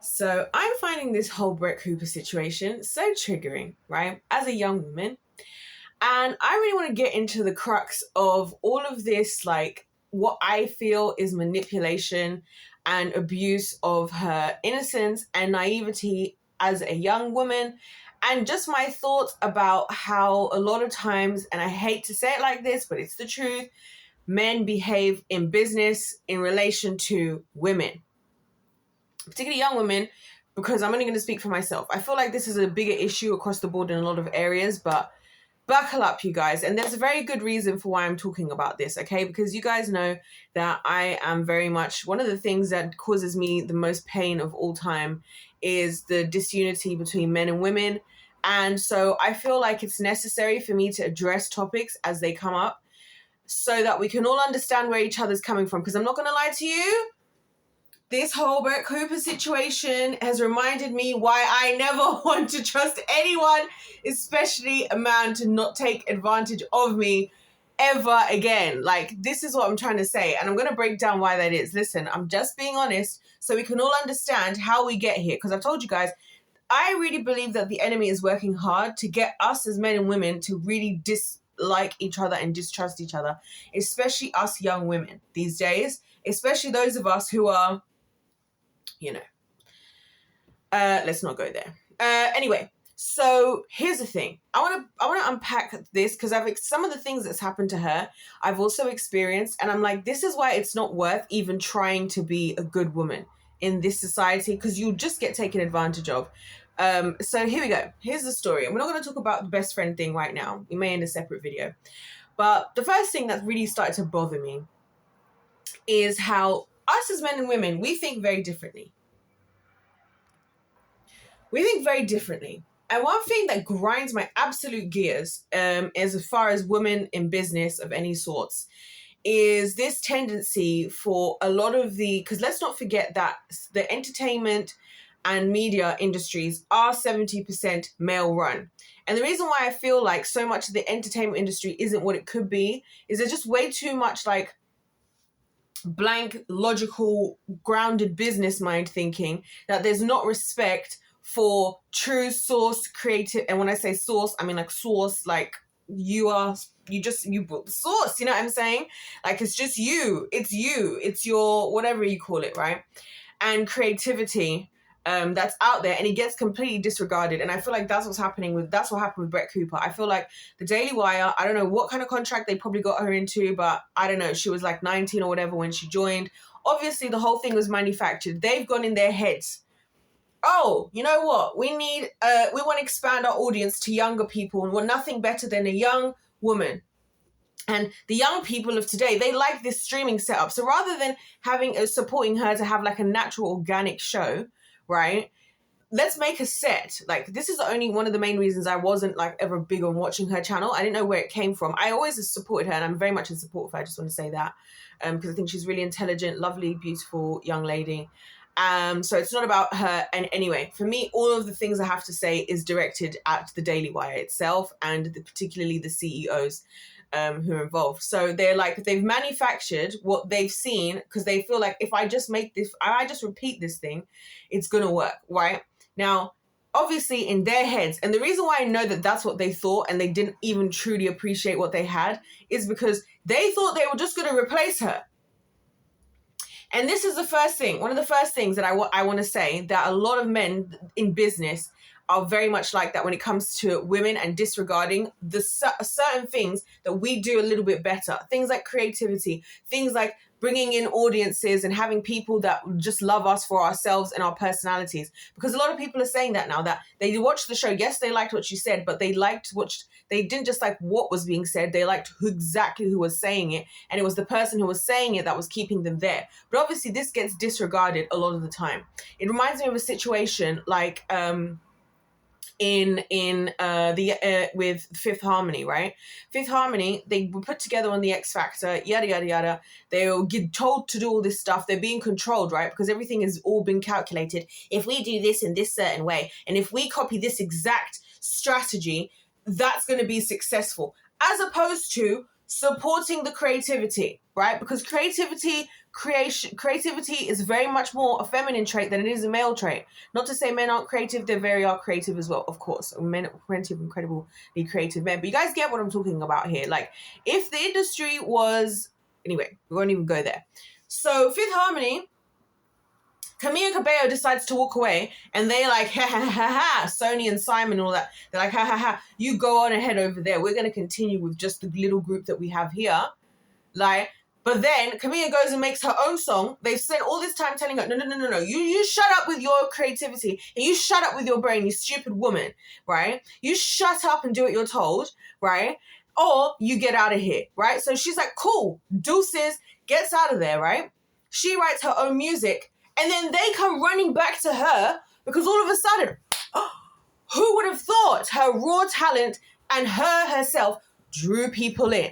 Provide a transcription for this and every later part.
So I'm finding this whole Brett Cooper situation so triggering, right? As a young woman. And I really want to get into the crux of all of this, like what I feel is manipulation and abuse of her innocence and naivety as a young woman. And just my thoughts about how a lot of times, and I hate to say it like this, but it's the truth, men behave in business in relation to women, particularly young women, because I'm only going to speak for myself. I feel like this is a bigger issue across the board in a lot of areas, but buckle up, you guys. And there's a very good reason for why I'm talking about this, okay? Because you guys know that I am very much, one of the things that causes me the most pain of all time is the disunity between men and women. And so I feel like it's necessary for me to address topics as they come up so that we can all understand where each other's coming from. Because I'm not going to lie to you, this whole Brett Cooper situation has reminded me why I never want to trust anyone, especially a man, to not take advantage of me ever again. Like, this is what I'm trying to say. And I'm going to break down why that is. Listen, I'm just being honest so we can all understand how we get here. Because I've told you guys, I really believe that the enemy is working hard to get us as men and women to really dislike each other and distrust each other, especially us young women these days, especially those of us who are, let's not go there. Anyway, so here's the thing. I want to unpack this because some of the things that's happened to her, I've also experienced, and I'm like, this is why it's not worth even trying to be a good woman in this society, because you'll just get taken advantage of. So here we go. Here's the story. And we're not going to talk about the best friend thing right now. We may in a separate video. But the first thing that really started to bother me is how us as men and women, we think very differently. We think very differently. And one thing that grinds my absolute gears, as far as women in business of any sorts, is this tendency for a lot of because let's not forget that the entertainment and media industries are 70% male run. And the reason why I feel like so much of the entertainment industry isn't what it could be is there's just way too much like blank, logical, grounded business mind thinking that there's not respect for true source creative. And when I say source, I mean like source, like you brought the source, you know what I'm saying? Like it's just it's your whatever you call it, right? And creativity that's out there, and it gets completely disregarded. And I feel like that's what happened with Brett Cooper. I feel like the Daily Wire, I don't know what kind of contract they probably got her into, but I don't know, she was like 19 or whatever when she joined. Obviously the whole thing was manufactured. They've gone in their heads, oh, you know what? We want to expand our audience to younger people, and we're nothing better than a young woman. And the young people of today, they like this streaming setup. So rather than supporting her to have like a natural organic show, right? Let's make a set. Like, this is only one of the main reasons I wasn't like ever big on watching her channel. I didn't know where it came from. I always supported her, and I'm very much in support of her. I just want to say that because I think she's really intelligent, lovely, beautiful young lady. So it's not about her. And anyway, for me, all of the things I have to say is directed at the Daily Wire itself and particularly the CEOs who are involved. So they've manufactured what they've seen because they feel like if I just repeat this thing, it's going to work, right? Now, obviously in their heads, and the reason why I know that that's what they thought and they didn't even truly appreciate what they had is because they thought they were just going to replace her. And this is one of the first things that I want to say, that a lot of men in business are very much like that when it comes to women and disregarding the certain things that we do a little bit better. Things like creativity, things like bringing in audiences and having people that just love us for ourselves and our personalities. Because a lot of people are saying that now, that they watched the show. Yes, they liked what she said, but they didn't just like what was being said. They liked exactly who was saying it. And it was the person who was saying it that was keeping them there. But obviously this gets disregarded a lot of the time. It reminds me of a situation like, with Fifth Harmony, right? Fifth Harmony, they were put together on the X Factor, yada yada yada. They were told to do all this stuff. They're being controlled, right? Because everything has all been calculated. If we do this in this certain way, and if we copy this exact strategy, that's going to be successful. As opposed to supporting the creativity, right? Because creativity is very much more a feminine trait than it is a male trait. Not to say men aren't creative, they very are creative as well, of course. Men are plenty of incredibly creative men. But you guys get what I'm talking about here. Like, if the industry was... Anyway, we won't even go there. So, Fifth Harmony, Camila Cabello decides to walk away, and they like, ha ha ha ha, Sony and Simon and all that. They're like, ha ha ha, you go on ahead over there. We're going to continue with just the little group that we have here. Like, but then Camila goes and makes her own song. They've spent all this time telling her, no. You shut up with your creativity, and you shut up with your brain, you stupid woman, right? You shut up and do what you're told, right? Or you get out of here, right? So she's like, cool, deuces, gets out of there, right? She writes her own music, and then they come running back to her because all of a sudden, who would have thought her raw talent and her herself drew people in?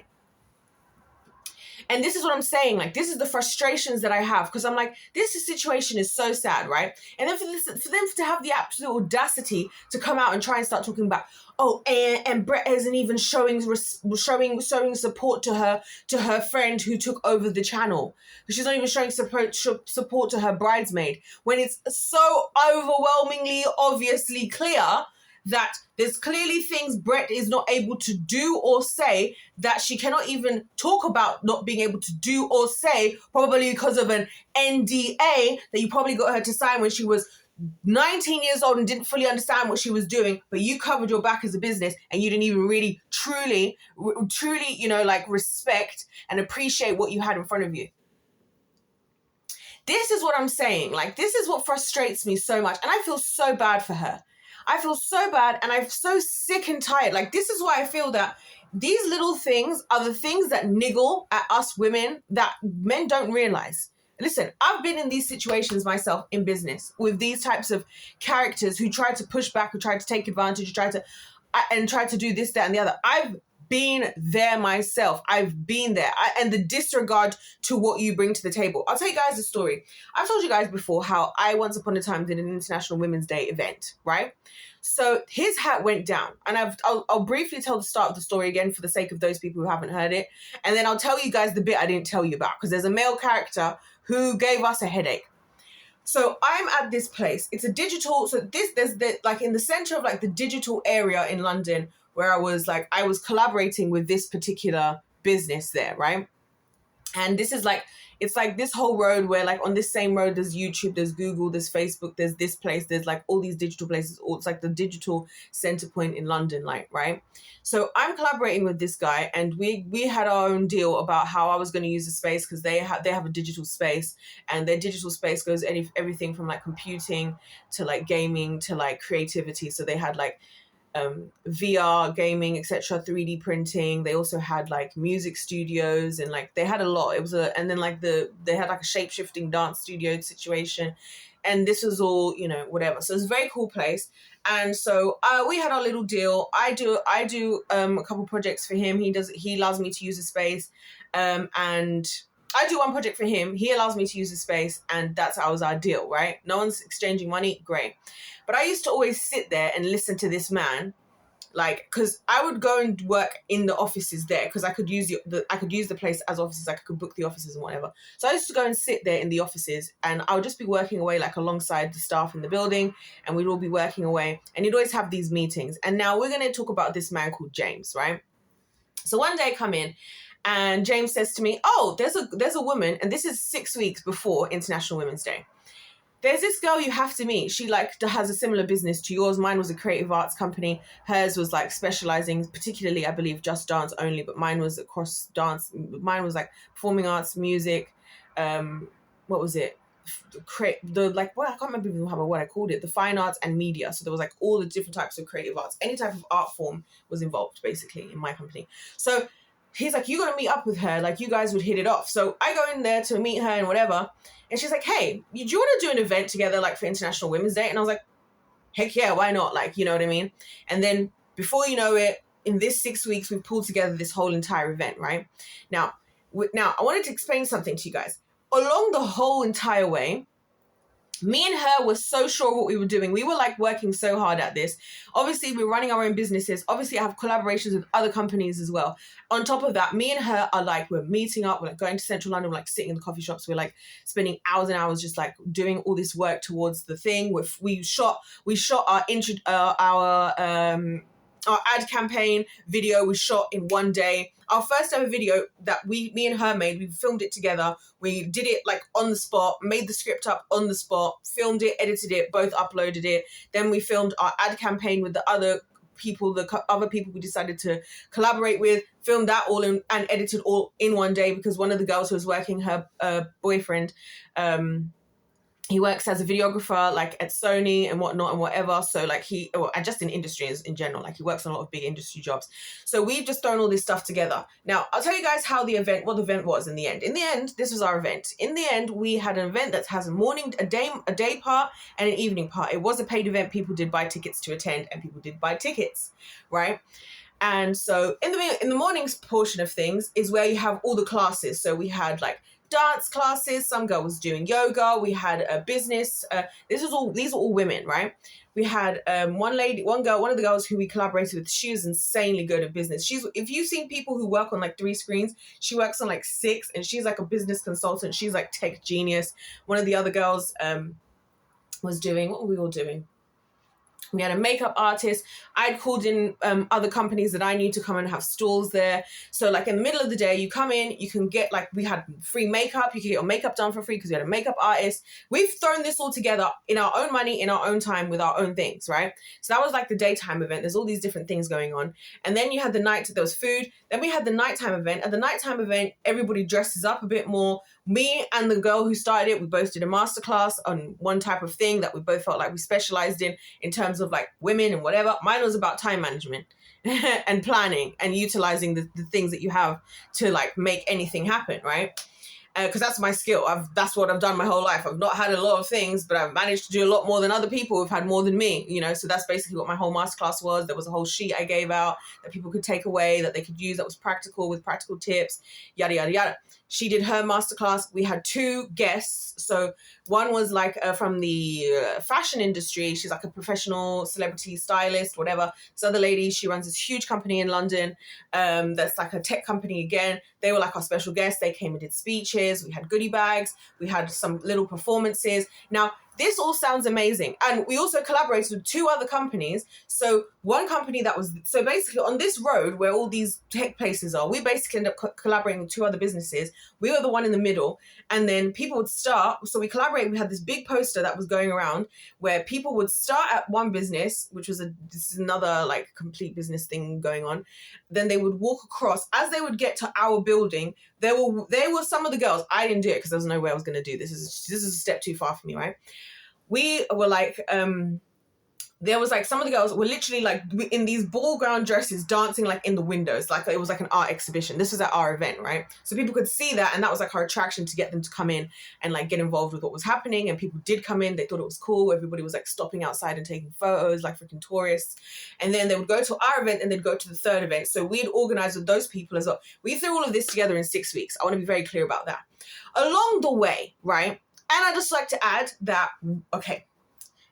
And this is what I'm saying. Like, this is the frustrations that I have, because I'm like, this situation is so sad, right? And then for them to have the absolute audacity to come out and try and start talking about, oh, and Brett isn't even showing support to her friend who took over the channel. She's not even showing support to her bridesmaid, when it's so overwhelmingly, obviously clear that there's clearly things Brett is not able to do or say that she cannot even talk about not being able to do or say, probably because of an NDA that you probably got her to sign when she was 19 years old and didn't fully understand what she was doing, but you covered your back as a business and you didn't even really truly, you know, like, respect and appreciate what you had in front of you. This is what I'm saying. Like, this is what frustrates me so much. And I feel so bad for her. I feel so bad, and I'm so sick and tired. Like, this is why I feel that these little things are the things that niggle at us women that men don't realize. Listen, I've been in these situations myself in business with these types of characters who try to push back, who try to take advantage, who try to do this, that, and the other. I've been there myself. I've been there. And the disregard to what you bring to the table. I'll tell you guys a story. I've told you guys before how I once upon a time did an International Women's Day event, right? So his hat went down, and I'll briefly tell the start of the story again for the sake of those people who haven't heard it, and then I'll tell you guys the bit I didn't tell you about, because there's a male character who gave us a headache. So I'm at this place. It's a digital. So there's like in the center of like the digital area in London, where I was collaborating with this particular business there, right? And this is like, it's like this whole road where, like, on this same road, there's YouTube, there's Google, there's Facebook, there's this place, there's like all these digital places. It's like the digital center point in London, like, right? So I'm collaborating with this guy, and we had our own deal about how I was going to use the space, because they have a digital space, and their digital space goes everything from like computing to like gaming to like creativity. So they had like VR gaming, etc., 3D printing. They also had like music studios, and like they had a lot. And then like they had like a shape-shifting dance studio situation, and this was all, you know, whatever. So it's a very cool place. And so we had our little deal. I do a couple projects for him. He allows me to use the space, and I do one project for him. He allows me to use the space, and that was our deal, right? No one's exchanging money. Great. But I used to always sit there and listen to this man, like, because I would go and work in the offices there, because I could use the place as offices. I could book the offices and whatever. So I used to go and sit there in the offices, and I would just be working away like alongside the staff in the building, and we'd all be working away, and he'd always have these meetings. And now we're going to talk about this man called James, right? So one day I come in, and James says to me, oh, there's a woman, and this is 6 weeks before International Women's Day. There's this girl you have to meet. She like has a similar business to yours. Mine was a creative arts company. Hers was like specializing, particularly, I believe, just dance only, but mine was across dance. Mine was like performing arts, music. What was it? I can't remember even what I called it. The fine arts and media. So there was like all the different types of creative arts. Any type of art form was involved basically in my company. So he's like, you got to meet up with her. Like, you guys would hit it off. So I go in there to meet her and whatever. And she's like, hey, do you want to do an event together, like, for International Women's Day? And I was like, heck yeah, why not? Like, you know what I mean? And then before you know it, in this 6 weeks, we've pulled together this whole entire event, right? Now, I wanted to explain something to you guys. Along the whole entire way, Me and her were so sure of what we were doing. We were like working so hard at this. Obviously, we're running our own businesses. Obviously, I have collaborations with other companies as well. On top of that, me and her are like, we're meeting up, we're like going to Central London, we're like sitting in the coffee shops, we're like spending hours and hours just like doing all this work towards the thing. We shot our ad campaign video. We shot in one day. Our first ever video that me and her made, we filmed it together. We did it like on the spot, made the script up on the spot, filmed it, edited it, both uploaded it. Then we filmed our ad campaign with the other people we decided to collaborate with, filmed that all in and edited all in one day, because one of the girls who was working, her boyfriend, he works as a videographer like at Sony and whatnot and whatever. So like and just in industries in general, like he works on a lot of big industry jobs. So we've just thrown all this stuff together. Now I'll tell you guys what the event was in the end. In the end, this was our event. In the end, we had an event that has a day part and an evening part. It was a paid event. People did buy tickets to attend, and people did buy tickets, right? And so in the mornings portion of things is where you have all the classes. So we had like dance classes, some girl was doing yoga, we had a business, these are all women, right? We had one of the girls who we collaborated with, she was insanely good at business. If you've seen people who work on like 3 screens, she works on like 6, and she's like a business consultant. She's like tech genius. One of the other girls was doing, what were we all doing? We had a makeup artist. I'd called in other companies that I knew to come and have stalls there. So like in the middle of the day, you come in, you can get we had free makeup. You can get your makeup done for free because we had a makeup artist. We've thrown this all together in our own money, in our own time, with our own things, right? So that was like the daytime event. There's all these different things going on. And then you had there was food. Then we had the nighttime event. At the nighttime event, everybody dresses up a bit more. Me and the girl who started it, we both did a masterclass on one type of thing that we both felt like we specialized in terms of like women and whatever. Mine was about time management and planning and utilizing the things that you have to like make anything happen, right? Because that's my skill. That's what I've done my whole life. I've not had a lot of things, but I've managed to do a lot more than other people who've had more than me, you know? So that's basically what my whole masterclass was. There was a whole sheet I gave out that people could take away, that they could use, that was practical, with practical tips, yada, yada, yada. She did her masterclass. We had 2 guests. So one was like from the fashion industry. She's like a professional celebrity stylist, whatever. This other lady, she runs this huge company in London that's like a tech company again. They were like our special guests. They came and did speeches. We had goodie bags. We had some little performances. Now, this all sounds amazing. And we also collaborated with 2 other companies. So one company so basically on this road where all these tech places are, we basically ended up collaborating with 2 other businesses. We were the one in the middle. And then people would start. So we collaborated. We had this big poster that was going around where people would start at one business, which was this is another like complete business thing going on. Then they would walk across. As they would get to our building, there were some of the girls. I didn't do it because there was no way I was going to do this. This is a step too far for me, right? We were like, there was like some of the girls were literally like in these ball gown dresses dancing like in the windows, like it was like an art exhibition. This was at our event, right? So people could see that, and that was like our attraction to get them to come in and like get involved with what was happening. And people did come in, they thought it was cool. Everybody was like stopping outside and taking photos like freaking tourists. And then they would go to our event and they'd go to the 3rd event. So we'd organize with those people as well. We threw all of this together in 6 weeks. I want to be very clear about that. Along the way, right? And I just like to add that, okay,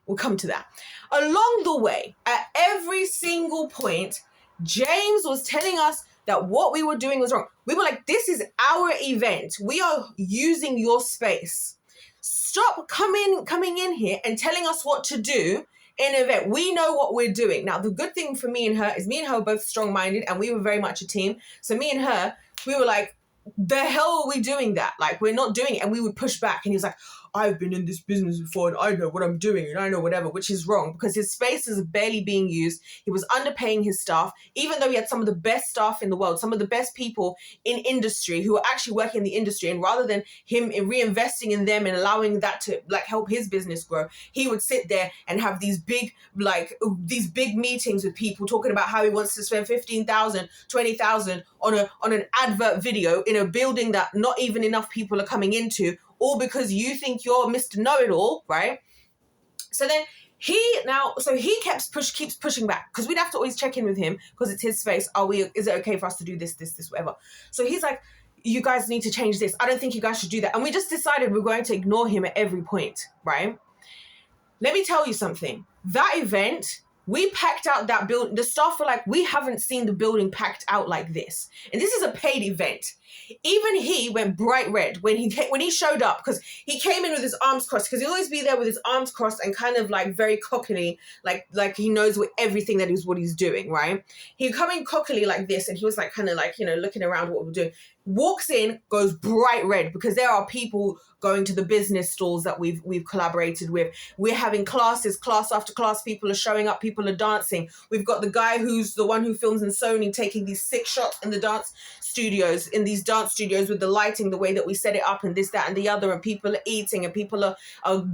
we'll come to that. Along the way, at every single point, James was telling us that what we were doing was wrong. We were like, this is our event. We are using your space. Stop coming in here and telling us what to do in an event. We know what we're doing. Now, the good thing for me and her is me and her were both strong-minded, and we were very much a team. So me and her, we were like, the hell are we doing that? Like, we're not doing it. And we would push back. And he was like, I've been in this business before and I know what I'm doing and I know whatever, which is wrong because his space is barely being used. He was underpaying his staff, even though he had some of the best staff in the world, some of the best people in industry who are actually working in the industry. And rather than him reinvesting in them and allowing that to like help his business grow, he would sit there and have these big meetings with people talking about how he wants to spend 15,000, 20,000 on an advert video in a building that not even enough people are coming into, all because you think you're Mr. Know-it-all, right? So then he keeps pushing back because we'd have to always check in with him because it's his space. Is it okay for us to do this, whatever? So he's like, you guys need to change this. I don't think you guys should do that. And we just decided we're going to ignore him at every point, right? let me tell you something. That event, we packed out that building. The staff were like, we haven't seen the building packed out like this. And this is a paid event. Even he went bright red when he showed up, because he came in with his arms crossed, because he'll always be there with his arms crossed and kind of like very cockily, like he knows everything that is what he's doing, right? He'd come in cockily like this, and he was like kind of like, looking around what we're doing. Walks in, goes bright red, because there are people going to the business stalls that we've collaborated with. We're having classes, class after class. People are showing up. People are dancing. We've got the guy who's the one who films in Sony taking these sick shots in the dance studios with the lighting, the way that we set it up, and this, that, and the other. And people are eating, and people are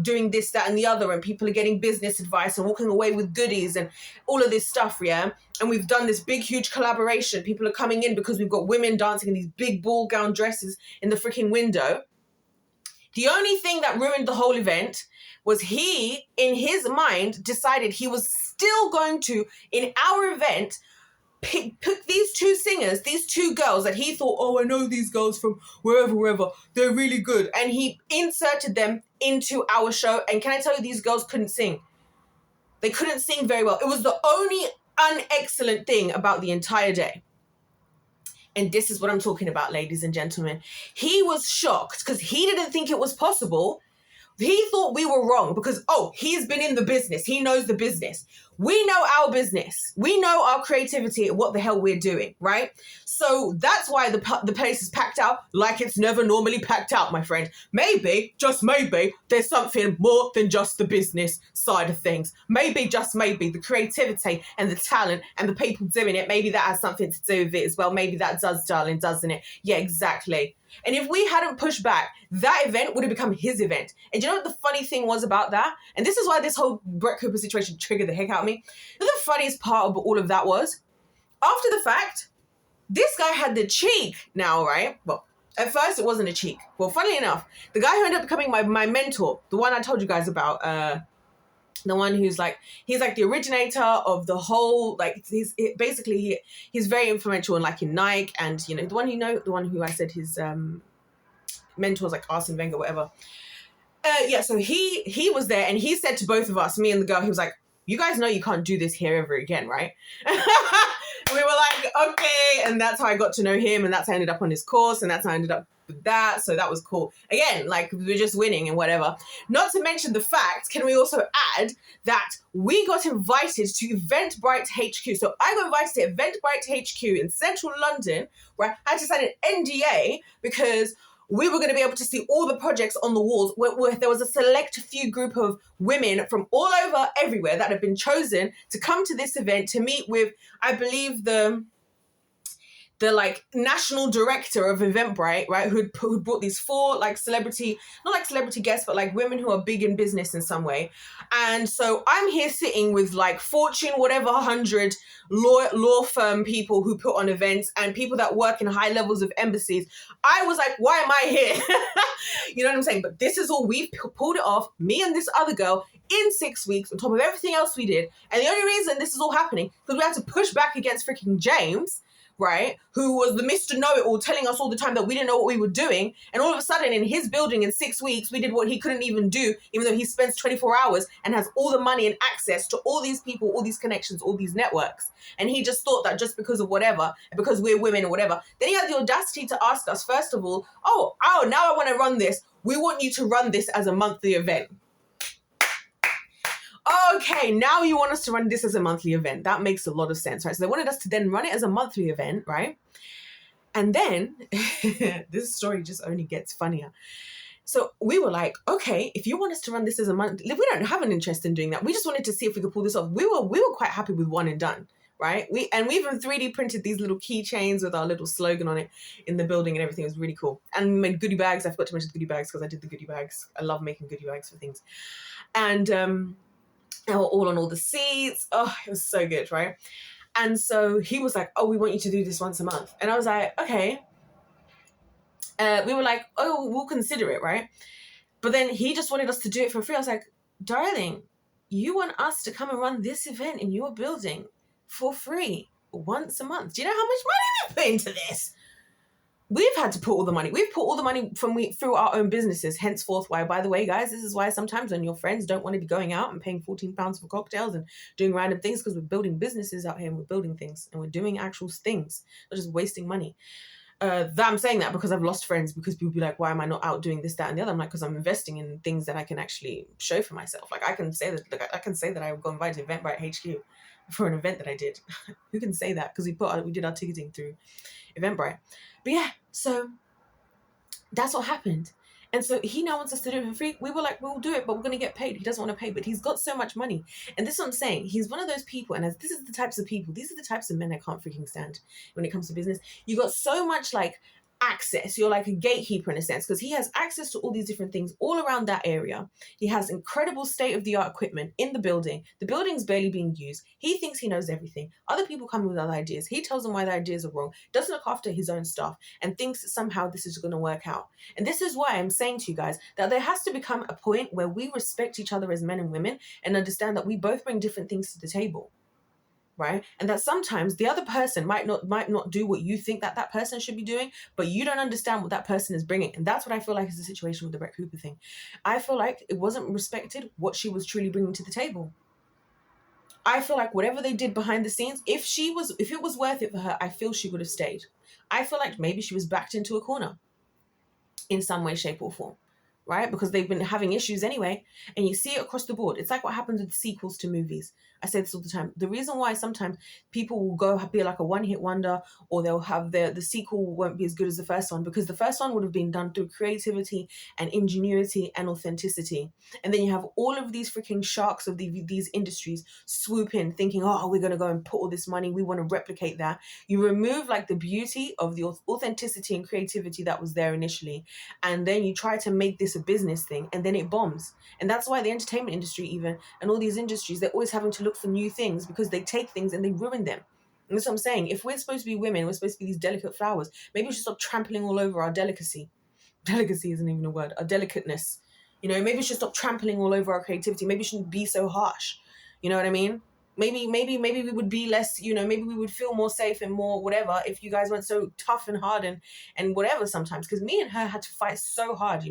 doing this, that, and the other. And people are getting business advice and walking away with goodies and all of this stuff, yeah? And we've done this big, huge collaboration. People are coming in because we've got women dancing in these big ball gown dresses in the freaking window. The only thing that ruined the whole event was he, in his mind, decided he was still going to, in our event, pick these two singers, these two girls that he thought, oh, I know these girls from wherever, they're really good. And he inserted them into our show. And can I tell you, these girls couldn't sing. They couldn't sing very well. It was the only unexcellent thing about the entire day. And this is what I'm talking about, ladies and gentlemen. He was shocked because he didn't think it was possible. He thought we were wrong because, he's been in the business. He knows the business. We know our business. We know our creativity and what the hell we're doing, right? So that's why the place is packed out like it's never normally packed out, my friend. Maybe, just maybe, there's something more than just the business side of things. Maybe, just maybe, the creativity and the talent and the people doing it, maybe that has something to do with it as well. Maybe that does, darling, doesn't it? Yeah, exactly. And if we hadn't pushed back, that event would have become his event. And you know what the funny thing was about that? And this is why this whole Brett Cooper situation triggered the heck out of me. You know, the funniest part of all of that was, after the fact, this guy had the cheek now, right? Well, at first it wasn't a cheek. Well, funnily enough, the guy who ended up becoming my mentor, the one I told you guys about, the one who's like, he's like the originator of the whole, like, he's very influential in like in Nike, and the one who I said his mentors like Arsene Wenger, whatever. So he was there, and he said to both of us, me and the girl, he was like, you guys know you can't do this here ever again, right? And we were like, okay. And that's how I got to know him, and that's how I ended up on his course, and that's how I ended up with that. So that was cool. Again, like, we're just winning and whatever. Not to mention the fact, can we also add that we got invited to Eventbrite HQ. So I got invited to Eventbrite HQ in central London, where I had to sign an NDA because we were going to be able to see all the projects on the walls where there was a select few group of women from all over everywhere that had been chosen to come to this event to meet with, I believe, the like national director of Eventbrite, right, who brought these 4 like celebrity, not like celebrity guests, but like women who are big in business in some way. And so I'm here sitting with like Fortune, whatever, 100 law firm people who put on events and people that work in high levels of embassies. I was like, why am I here? You know what I'm saying? But this is all, we pulled it off, me and this other girl, in 6 weeks, on top of everything else we did. And the only reason this is all happening because we had to push back against freaking James, right, who was the Mr. Know-It-all, telling us all the time that we didn't know what we were doing. And all of a sudden, in his building in 6 weeks, we did what he couldn't even do, even though he spends 24 hours and has all the money and access to all these people, all these connections, all these networks. And he just thought that just because of whatever, and because we're women or whatever, then he had the audacity to ask us, first of all, now I want to run this. We want you to run this as a monthly event. Okay, now you want us to run this as a monthly event. That makes a lot of sense, right? So they wanted us to then run it as a monthly event, right? And then this story just only gets funnier. So we were like, okay, if you want us to run this as a monthly, we don't have an interest in doing that. We just wanted to see if we could pull this off. We were quite happy with one and done, right? We even 3D printed these little keychains with our little slogan on it in the building and everything. It was really cool. And we made goodie bags. I forgot to mention the goodie bags because I did the goodie bags. I love making goodie bags for things. And they were all on all the seats. Oh, it was so good, right? And so he was like, we want you to do this once a month. And I was like, okay. We were like, we'll consider it, right? But then he just wanted us to do it for free. I was like, darling, you want us to come and run this event in your building for free once a month? Do you know how much money we put into this? we've had to put all the money. We've put all the money through our own businesses. Henceforth, why, by the way, guys, this is why sometimes when your friends don't want to be going out and paying £14 for cocktails and doing random things, because we're building businesses out here and we're building things and we're doing actual things, not just wasting money. I'm saying that because I've lost friends, because people be like, why am I not out doing this, that, and the other? I'm like, because I'm investing in things that I can actually show for myself. Like I can say that I got invited to Eventbrite HQ for an event that I did. Who can say that? Because we did our ticketing through Eventbrite. But yeah, so that's what happened. And so he now wants us to do it for free. We were like, we'll do it, but we're going to get paid. He doesn't want to pay, but he's got so much money. And this is what I'm saying. He's one of those people. And this is the types of people, these are the types of men I can't freaking stand when it comes to business. You got so much like access. You're like a gatekeeper in a sense, because he has access to all these different things all around that area. He has incredible state-of-the-art equipment in the building. The building's barely being used. He thinks he knows everything. Other people come with other ideas. He tells them why the ideas are wrong, doesn't look after his own stuff, and thinks that somehow this is going to work out. And this is why I'm saying to you guys that there has to become a point where we respect each other as men and women and understand that we both bring different things to the table. Right? And that sometimes the other person might not do what you think that person should be doing, but you don't understand what that person is bringing. And that's what I feel like is the situation with the Brett Cooper thing. I feel like it wasn't respected what she was truly bringing to the table. I feel like whatever they did behind the scenes, if it was worth it for her, I feel she would have stayed. I feel like maybe she was backed into a corner in some way, shape, or form. Right? Because they've been having issues anyway. And you see it across the board. It's like what happens with sequels to movies. I say this all the time. The reason why sometimes people will go be like a one-hit wonder, or they'll have the sequel won't be as good as the first one, because the first one would have been done through creativity and ingenuity and authenticity. And then you have all of these freaking sharks of these industries swoop in thinking, oh, we're going to go and put all this money. We want to replicate that. You remove like the beauty of the authenticity and creativity that was there initially. And then you try to make this a business thing, and then it bombs. And that's why the entertainment industry even, and all these industries, they're always having to look for new things, because they take things and they ruin them. And that's what I'm saying. If we're supposed to be women, we're supposed to be these delicate flowers, maybe we should stop trampling all over our delicacy. Delicacy isn't even a word. Our delicateness. Maybe we should stop trampling all over our creativity. Maybe we shouldn't be so harsh. You know what I mean? Maybe we would be less, maybe we would feel more safe and more whatever if you guys weren't so tough and hard and whatever sometimes. Because me and her had to fight so hard,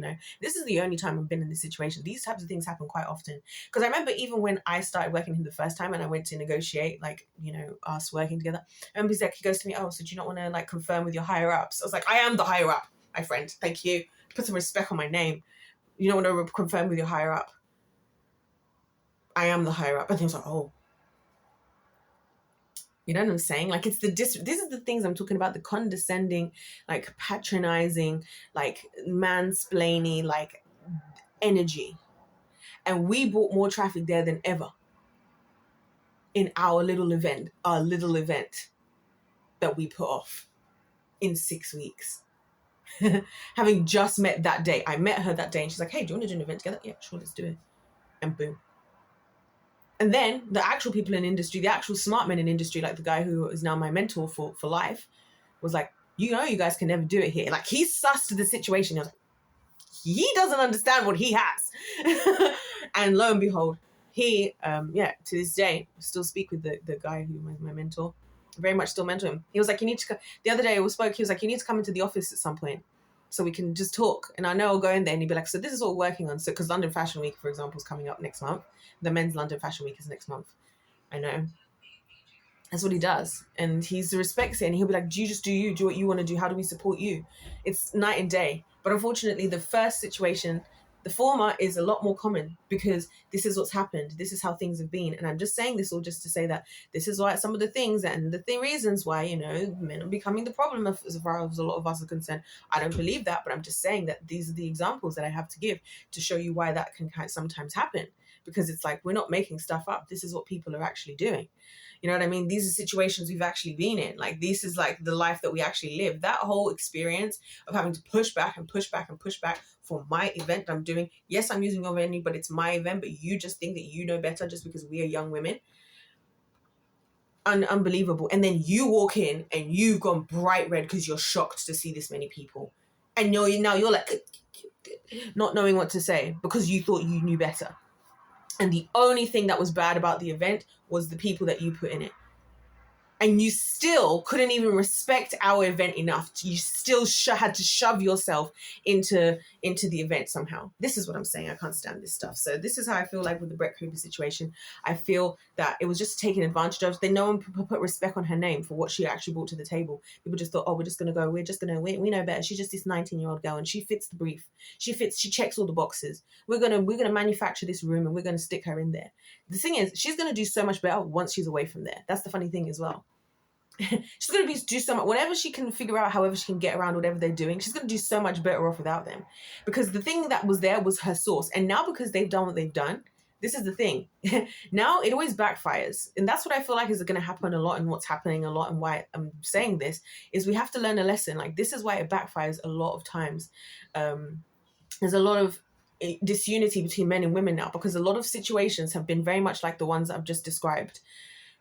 This is the only time I've been in this situation. These types of things happen quite often. Because I remember even when I started working with him the first time and I went to negotiate, us working together, and he goes to me, oh, so do you not want to confirm with your higher ups? I was like, I am the higher up, my friend. Thank you. Put some respect on my name. You don't want to confirm with your higher up. I am the higher up. And he was like, oh. You know what I'm saying? This is the things I'm talking about, the condescending, patronizing, mansplaining, energy. And we brought more traffic there than ever in our little event that we put off in 6 weeks. Having just met that day. I met her that day and she's like, hey, do you want to do an event together? Yeah, sure, let's do it. And boom. And then the actual people in industry, the actual smart men in industry, like the guy who is now my mentor for life, was like, you guys can never do it here. He sussed the situation. I was like, he doesn't understand what he has. And lo and behold, he, to this day, still speak with the guy who was my mentor. Very much still mentor him. He was like, you need to the other day we spoke, he was like, you need to come into the office at some point so we can just talk. And I know I'll go in there and he'd be like, so this is what we're working on. So, because London Fashion Week, for example, is coming up next month. The men's London Fashion Week is next month. I know. That's what he does. And he's respects it. And he'll be like, do you just do what you want to do? How do we support you? It's night and day. But unfortunately, the first situation, the former is a lot more common, because this is what's happened. This is how things have been. And I'm just saying this all just to say that this is why some of the things and the reasons why, men are becoming the problem as far as a lot of us are concerned. I don't believe that, but I'm just saying that these are the examples that I have to give to show you why that can sometimes happen. Because it's like, we're not making stuff up. This is what people are actually doing. You know what I mean? These are situations we've actually been in. This is the life that we actually live. That whole experience of having to push back and push back and push back for my event I'm doing. Yes, I'm using your venue, but it's my event. But you just think that you know better just because we are young women. Unbelievable. And then you walk in and you've gone bright red because you're shocked to see this many people. And you're like, not knowing what to say because you thought you knew better. And the only thing that was bad about the event was the people that you put in it. and you still couldn't even respect our event enough. You still had to shove yourself into the event somehow. This is what I'm saying. I can't stand this stuff. So this is how I feel like with the Brett Cooper situation. I feel that it was just taken advantage of. No one put respect on her name for what she actually brought to the table. People just thought, oh, we're just gonna go. We know better. She's just this 19-year-old girl, and she fits the brief. She checks all the boxes. We're gonna manufacture this room, and we're gonna stick her in there. The thing is, she's gonna do so much better once she's away from there. That's the funny thing as well. She's going to do so much, whatever she can figure out, however she can get around whatever they're doing, she's going to do so much better off without them, because the thing that was there was her source. And now, because they've done what they've done, this is the thing. Now it always backfires. And that's what I feel like is going to happen a lot, and what's happening a lot, and why I'm saying this is we have to learn a lesson. Like, this is why it backfires a lot of times. There's a lot of disunity between men and women now, because a lot of situations have been very much like the ones I've just described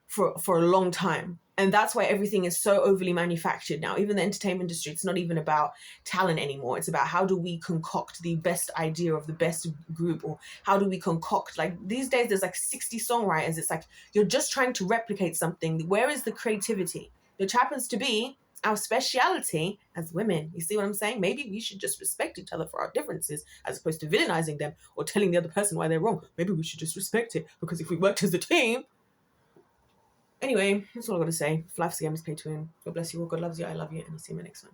for a long time. And that's why everything is so overly manufactured now. Even the entertainment industry, it's not even about talent anymore. It's about how do we concoct the best idea of the best group, or how do we concoct, like these days there's like 60 songwriters. It's like you're just trying to replicate something. Where is the creativity? Which happens to be our speciality as women. You see what I'm saying? Maybe we should just respect each other for our differences, as opposed to villainizing them or telling the other person why they're wrong. Maybe we should just respect it, because if we worked as a team. Anyway, that's all I got to say. If life's a game, is pay to win. God bless you all. God loves you. I love you. And I'll see you in my next one.